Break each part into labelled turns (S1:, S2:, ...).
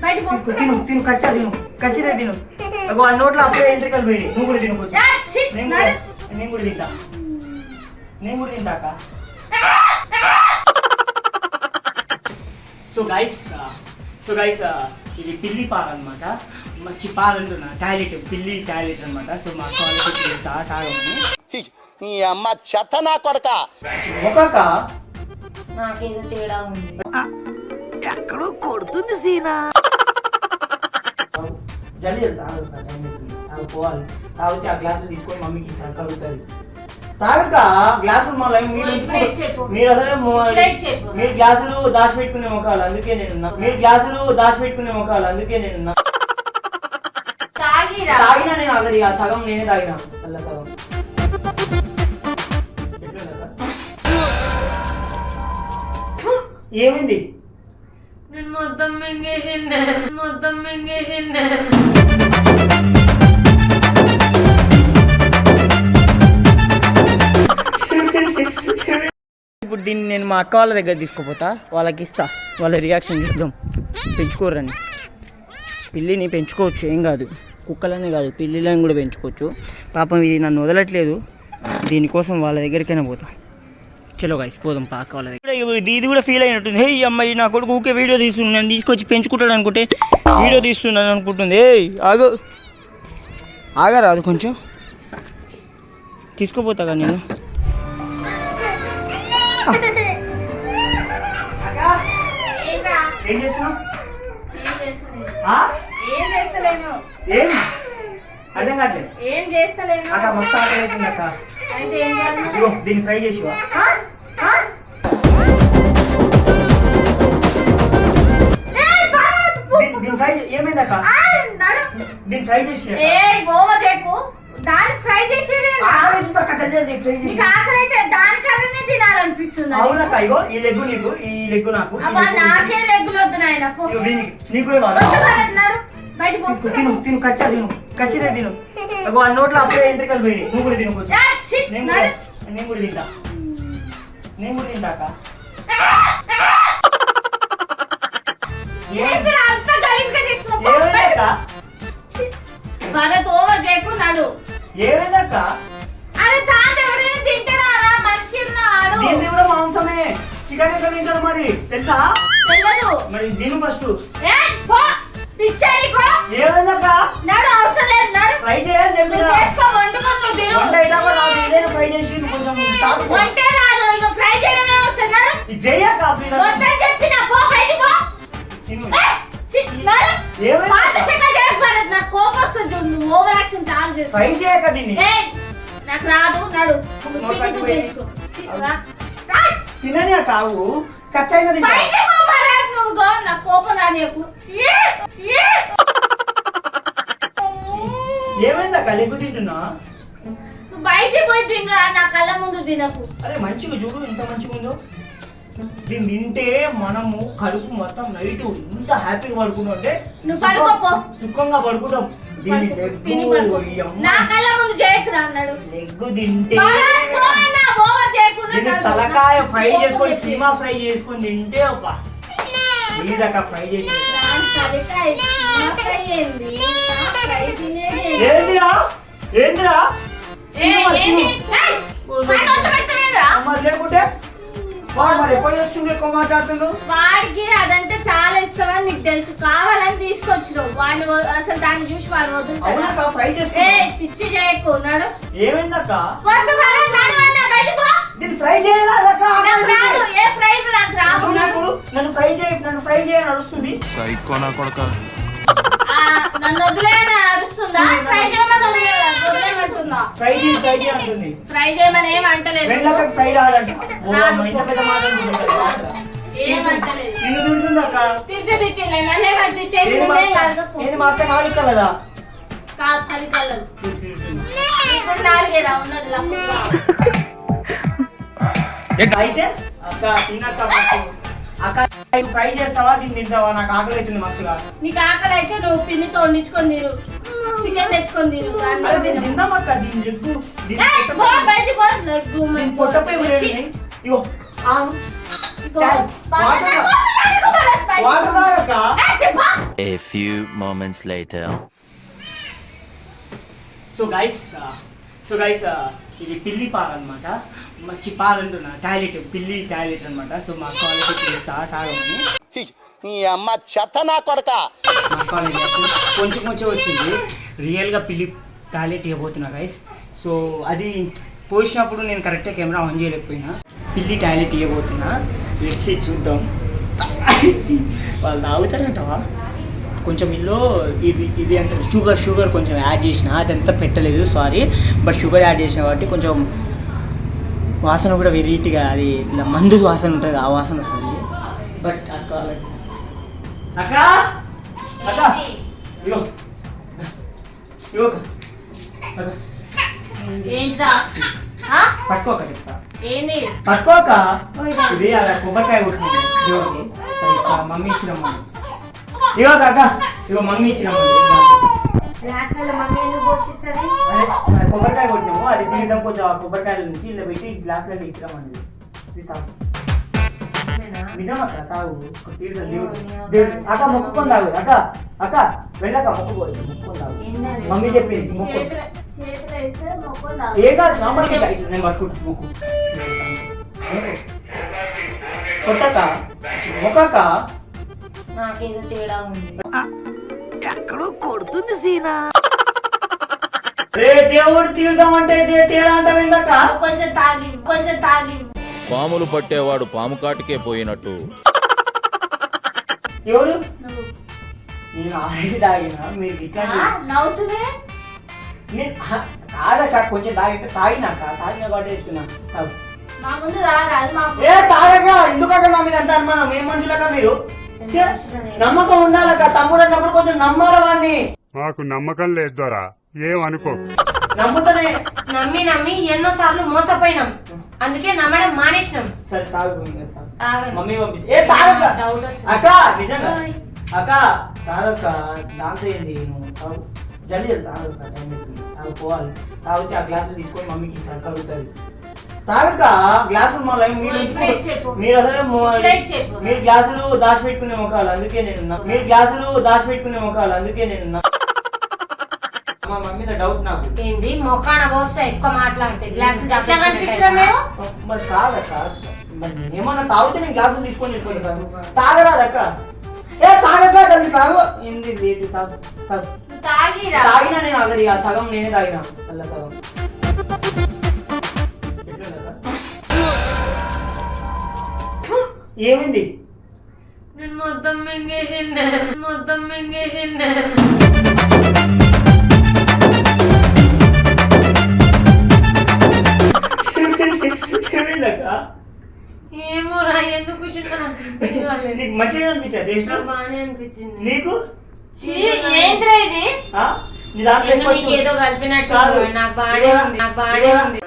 S1: తిను తిను ఖచ్చితంగా తిను ఆ నోట్లో అప్పుడే ఎంట్రికలు పోయి నువ్వు కూడా తిను కొంచెం నేను కూడా తింటాక సో గైస్ ఇది పిల్లి పాలు అనమాట మంచి పాలు అంటున్నా టాయిలెట్ పిల్లి టాయిలెట్ అనమాట సో మా కాలేజ్ తాగమని
S2: ఈ అమ్మ చెత్త నా కొడక
S1: ఒకక
S3: నాకేదో తేడా ఉంది
S4: ఎక్కడో కొడుతుంది సీనా
S1: జల్దీ పోవాలి తాగితే ఆ గ్లాసులు తీసుకొని మమ్మీకి ఇస్తాను కలుగుతుంది తాగక గ్లాసులు మళ్ళీ మీరు అసలే మీరు గ్లాసులు దాచిపెట్టుకునే ముఖాలు అందుకే నేను తాగినా నేను ఆల్రెడీ ఆ సగం నేనే తాగినా అలా సగం ఏమైంది
S3: మొత్తం మింగేసిండే
S1: ఇప్పుడు దీన్ని నేను మా అక్క వాళ్ళ దగ్గర తీసుకుపోతా వాళ్ళకి ఇస్తా వాళ్ళ రియాక్షన్ చూద్దాం పెంచుకోరని పిల్లిని పెంచుకోవచ్చు ఏం కాదు కుక్కలని కాదు పిల్లిలని కూడా పెంచుకోవచ్చు పాపం ఇది నన్ను వదలట్లేదు దీనికోసం వాళ్ళ దగ్గరికైనా పోతా చలో గైస్ పోదాం పాక వాళ్ళ దగ్గర ఇది కూడా ఫీల్ అయినట్టుంది హే అమ్మాయి నా కొడుకు ఊకే వీడియో తీస్తున్నాను తీసుకొచ్చి పెంచుకుంటాడు అనుకుంటే వీడియో తీస్తున్నాను అనుకుంటుంది ఏ ఆగరాదు కొంచెం తీసుకుపోతాగా నేను ఏం చేస్తున్నావు ఏం అర్థం కావట్లేదు అక్క మస్తు ఆకలి అవుతుంది అక్క దీన్ని ఫ్రై చేసివా దీన్ని ఫ్రై ఏమైంది అక్క దీన్ని ఫ్రై చేసి అవునక్క ఇగో ఈ లెగ్గు నీకు ఈ లెగ్గు నాకు నీకు తిను ఖచ్చితంగా తిను ఆ నోట్లో అప్పుడే ఎంట్రికలు పోయి నువ్వు కూడా తిను కొంచెం నేను కూడా తింటాక ఏమైందక్క దీన్ని కూడా మాంసమే చికెన్ ఎట్లా తింటారు మరి తెలుసా మరి దీని ఫస్ట్ ఏమైందక్క ఫ్రై చేయాలి ఫ్రై చేసి ఫ్రై చేయక దీన్ని
S3: నాకు రాదు నడు
S1: తినని కావు కచ్చైన ఏమైందక్క లెగ్గు తింటున్నా
S3: బయటికి పోయి తినరా నా కళ్ళ ముందు తినకు
S1: అరే మంచిగా చూడు ఎంత మంచిగా ఉందో దీన్ని తింటే మనము కడుపు మొత్తం నైట్ ఇంత హ్యాపీగా పడుకుంటాం అంటే సుఖంగా పడుకుంటాం లెగ్గు తింటే తలకాయ ఫ్రై చేసుకొని కీమా ఫ్రై చేసుకొని తింటే ఒక ప్లీజక్క ఫ్రై చేసి ఏందిరా లేకుంటే
S3: వాడికి అదంటే చాలా ఇష్టమని నీకు తెలుసు కావాలని తీసుకొచ్చినావు వాడిని అసలు దాన్ని చూసి వాడు వదులుతాడు పిచ్చి చేయకున్నాడు
S1: ఏమైందక్క
S3: ఫ్రై
S1: నన్ను ఫ్రై చేయని అడుస్తుంది
S3: నన్ను వదిలేయని అరుస్తుందా ఫ్రై చేయమని వదిలేమంటుందా ఫ్రై చేయమని ఏం అంటలేదు
S1: ఫ్రై రాదంట కదా అయితే అక్క తినక్క అక్క ఫ్రై చేస్తావా దీన్ని తింటావా నాకు ఆకలి అవుతుంది మస్తుగా
S3: నీకు ఆకలి అయితే నువ్వు పిన్నితో వండించుకొని తిరు చికెన్ తెచ్చుకొని తిరు
S1: తిందామక్క దీన్ని leg
S5: A few moments later.
S1: So guys ఇది పిల్లి పాలు అనమాట. మంచి పాలు అంటున్నా, టాయిలెట్, పిల్లి టాయిలెట్ అనమాట. సో మా కాలేజీ ఇస్తా తాగమని.
S2: ఈ అమ్మ చెత్త నా కొడకా.
S1: మా కాలేజీ కొంచెం వచ్చింది. రియల్గా పిల్లి టాయిలెట్ ఇవ్వబోతున్నా గైస్. సో అది పోసినప్పుడు నేను కరెక్ట్గా కెమెరా ఆన్ చేయలేకపోయినా. పిల్లి టాయిలెట్ ఇవ్వబోతున్నా. లెట్స్ చూద్దాం. వాళ్ళు తాగుతారంటవా? కొంచెం ఇల్లు ఇది అంటే షుగర్ కొంచెం యాడ్ చేసిన, అదంతా పెట్టలేదు సారీ, బట్ షుగర్ యాడ్ చేసిన కాబట్టి కొంచెం వాసన కూడా వెరైటీగా, అది ఇట్లా మందు వాసన ఉంటుంది, ఆ వాసన వస్తుంది. బట్ అక్క ఇగో పట్టుకోక చెప్తా, పట్టుకోక. ఇది అలా కొబ్బరికాయ కొట్టింది దేవుడికి, మమ్మీ ఇచ్చిన ముందు. ఇగో కాక, ఇగో మమ్మీ ఇచ్చిన కొబ్బరికాయ కొట్టినాము. అది తీయడం కొంచెం ఆ కొబ్బరికాయల నుంచి ఇలా పెట్టి గ్లాస్లలో ఇచ్చినామండి. నిజం అక్క, తాగు తీర్థం దేవుడు. అక్క మొక్కుకొని తాగు. అక్క వెళ్ళక మొక్కుకోవాలి, మొక్కుకొని తాగు. మమ్మీ చెప్పింది మొక్కు. ఏ కాదు మామూలుగా నేను పట్టుకుంటా మొక్కు. కొట్టక మొక్కక.
S3: నాకేదో తేడా ఉంది.
S4: ఎక్కడో కొడుతుంది సీనా.
S1: రే దేవుడు తీర్థమంటే తేడా అంటావేందక్క?
S3: కొంచెం తాగి
S6: పాములు పట్టేవాడు పాము కాటికే పోయినట్టు.
S1: ఎవరు? నేను ఆల్రెడీ తాగినా, మీరు ఇట్లా
S3: నవ్వుతుంది.
S1: కాదక్క, కొంచెం తాగినాక తాగిన కాబట్టి చెప్తున్నా.
S3: మా ముందు రాదు.
S1: ఏ తాగక ఎందుకక్క నా మీద అంత అనుమానం? ఏం మనుషులక మీరు? నమ్మకం ఉండాలక్క. తమ్ముడు అన్నప్పుడు కొంచెం నమ్మాల వాడిని.
S7: మాకు నమ్మకం లేదు దొరా, ఏమనుకో.
S1: నమ్ముతానే.
S3: నమ్మి ఎన్నో సార్లు మోసపోయినాం, అందుకే నమ్మడం మానేసినాం.
S1: సరే తాగు. మమ్మీ పంపించి. ఏ తాగక్క అక్క, నిజంగా అక్క తాగక్క. దాంతో ఏంది, నువ్వు తాగు జల్దీ తాగక్క. టైం అవుతుంది, తాగుకోవాలి. తాగితే ఆ గ్లాసులు తీసుకొని మమ్మీకి ఇస్తారు, కలుగుతుంది. తాగక్క గ్లాసులు. మళ్ళీ మీరు అసలు మీరు గ్లాసులు దాచిపెట్టుకునే ముఖాలు, అందుకే నేను మా మమ్మీ మీద డౌట్ నాకు.
S3: ఏంది మొక్కాన పోస్తే ఎక్కువ మాట్లాడితే గ్లాసులు
S1: మరి కాదక్క, మరి నేనేమన్నా తాగితే నేను గ్లాసులు తీసుకొని వెళ్ళిపోతాను. తాగరాదక్క. ఏ తాగక్క, తల్లి తాగు. ఏంది లేటు, తాగినా నేను ఆల్రెడీ. ఆ సగం నేనే తాగినా, అల్ల సగం. ఏమైంది?
S3: నేను మొత్తం మింగేసిండే. ఏమో రా, ఎందుకు
S1: నీకు మంచిగా అనిపించా? టేస్ట్
S3: బాగానే అనిపించింది.
S1: నీకు
S3: ఏంట్రా ఇది? ఏదో కలిపినట్టు. నాకు బాగానే ఉంది.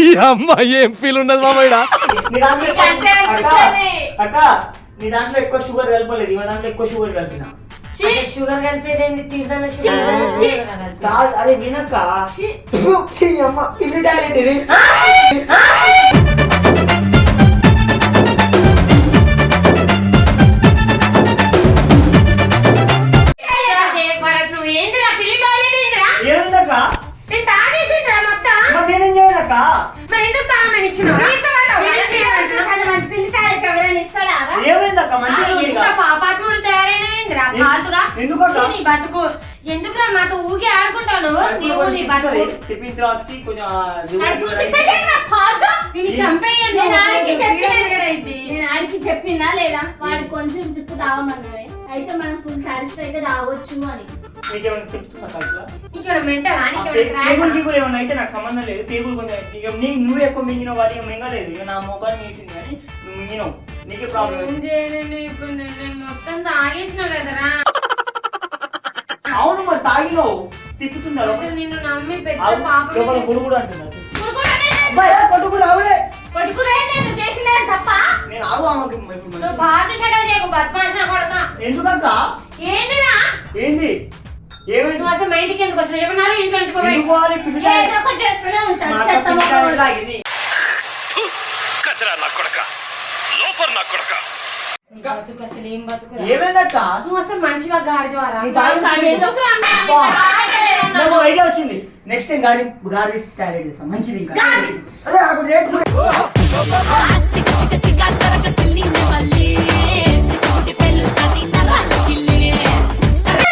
S6: ఈ అమ్మాయి ఏం ఫీల్ ఉన్నది మామయ్య?
S1: అక్క నీ దాంట్లో ఎక్కువ షుగర్ కలపలేదు, ఈ దాంట్లో ఎక్కువ షుగర్ కలిపిన.
S3: షుగర్ కలిపేదేంది? తీర్థన
S1: అరే వినక్క, పిల్లి టాయిలెట్ ఇది.
S3: నువ్వు ఏందిరా పిల్లి టాయిలెట్ ఏందిరా?
S1: ఏమిందక్క?
S3: నేను తాగేసిండ్రా మొత్తం.
S1: మరి నేనేం చేయనక్క?
S3: మరి ఎందుకు తాగమని ఇచ్చినావు?
S1: ఏమైందక్క? మంచిగా
S3: ఎంత పాపాత్ముడు తయారైనవేంద్రా పాతుగా? నీ బతుకు ఎందుకురా మాతో ఊగి ఆడుకుంటాను? నీవు నీ బతుకు చంపేయండి. నేను ఆడికి చెప్పినా లేదా? వాడి కొంచెం చెప్పు తాగమన్నవే, అయితే మనం ఫుల్ సాటిస్ఫై గా తాగొచ్చు అని.
S1: ఏమన్నా అయితే నాకు సంబంధం లేదు. టేబుల్ కొంచెం నువ్వు ఎక్కువ మింగిన వాటి మింగలేదు, ఇక నా మొఖాన్ని మీసింది కానీ నువ్వు మింగినావు, నీకే ప్రాబ్లం.
S3: ఇప్పుడు నేను మొత్తం తాగేసిన కదరా.
S1: అవును మరి తాగినావు, తిప్పుతున్నారు.
S3: అసలు నిన్ను నమ్మి పెద్ద పాపం
S1: కొడుకుడు అంటున్నారు. నేను ఆగు ఆమెకి. ఎందుకంత ఏంది? ఏమైంది?
S3: అసలు మా ఇంటికి ఎందుకు వచ్చిన చెప్పినాడు? ఇంట్లో నుంచి పోయి నీ బతుకు అసలు ఏం బతుకురా?
S1: ఏమైందక్క?
S3: నువ్వు అసలు మనిషిగా గాడి ద్వారా
S1: నీ గాడి
S3: ఎందుకురా
S1: అబ్బా, నాకు ఐడియా వచ్చింది. నెక్స్ట్ టైం గాడి టాయిలెట్ చేస్తాం మంచిది. ఇంకా
S3: గాడి.
S1: అదే నాకు రేట్ కూడా-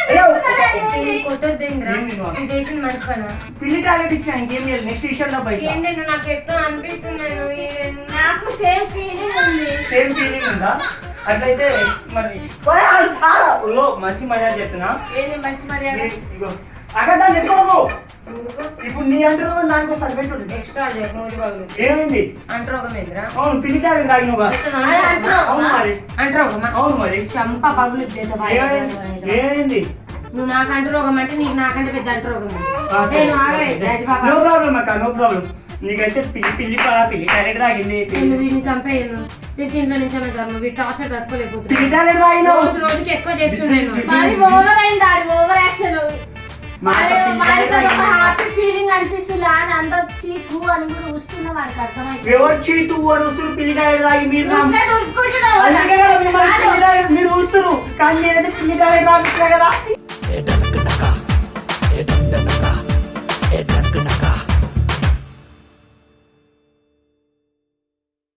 S1: అయ్యో,
S3: కొట్టొద్దేంద్రా? నువ్వు చేసిన మంచి పని.
S1: పిల్లి టాయిలెట్ ఇచ్చిన ఇంకేం చేయాలి? నెక్స్ట్ విషయంలో పైసా
S3: ఏంటి నువ్వు నాకు ఎట్లా అనిపిస్తున్నాను, నాకు సేమ్ ఫీలింగ్ ఉంది.
S1: సేమ్ ఫీలింగ్ ఉందా? అట్లయితే మరి మంచి మర్యాద చెప్తున్నా.
S3: ఏంది మంచి మర్యాద?
S1: ఇగో అక్కడ దాన్ని ఎత్తుకోకు. ఇప్పుడు నీ అంటారు దానికి ఒకసారి పెట్టుండే.
S3: ఎక్స్ట్రా చేయకు, మూతి పగులు.
S1: ఏమైంది?
S3: అంటరోగం ఏంద్రా?
S1: అవును పిల్లి టాయిలెట్ తాగినవుగా. అవును మరి.
S3: అంటరోగమా?
S1: అవును మరి.
S3: చంప పగులు
S1: ఏమైంది?
S3: నువ్వు నాకు అంటరోగం అంటే నీకు నాకంటే పెద్ద అంటరోగం. నేను ఆగలే రాజబాబా.
S1: నో ప్రాబ్లం అక్క, నో ప్రాబ్లం. నీకైతే పిల్లి టాయిలెట్ తాగింది.
S3: నేను వీడిని చంపేయను. నీకు ఇంట్లో నుంచి ధర్మం వీటి టార్చర్
S1: పిల్లి
S3: తట్టుకోలేకపోతున్నాను.
S1: టాయిలెట్ తాగినావు.
S3: రోజు రోజుకి ఎక్కువ చేస్తున్నాను.
S8: ఓవర్ అయింది ఆడి ఓవర్ యాక్షన్.
S1: మాట పిల్లి టాయిలెట్ తాగింది.
S8: హ్యాపీ ఫీలింగ్ అనిపిస్తుంది అని అందరు చీకు అని కూడా చూస్తున్నా వాడికి అర్థమైంది.
S1: ఎవరు చీటు వాడు వస్తున్నారు పిల్లి టాయిలెట్ తాగి మీరు
S8: చూస్తే దొరుకుతున్నావు కదా.
S1: అందుకే కదా మిమ్మల్ని పిల్లి టాయిలెట్ మీరు చూస్తున్నారు కానీ నేనైతే పిల్లి టాయిలెట్ తాగిస్తున్నా కదా.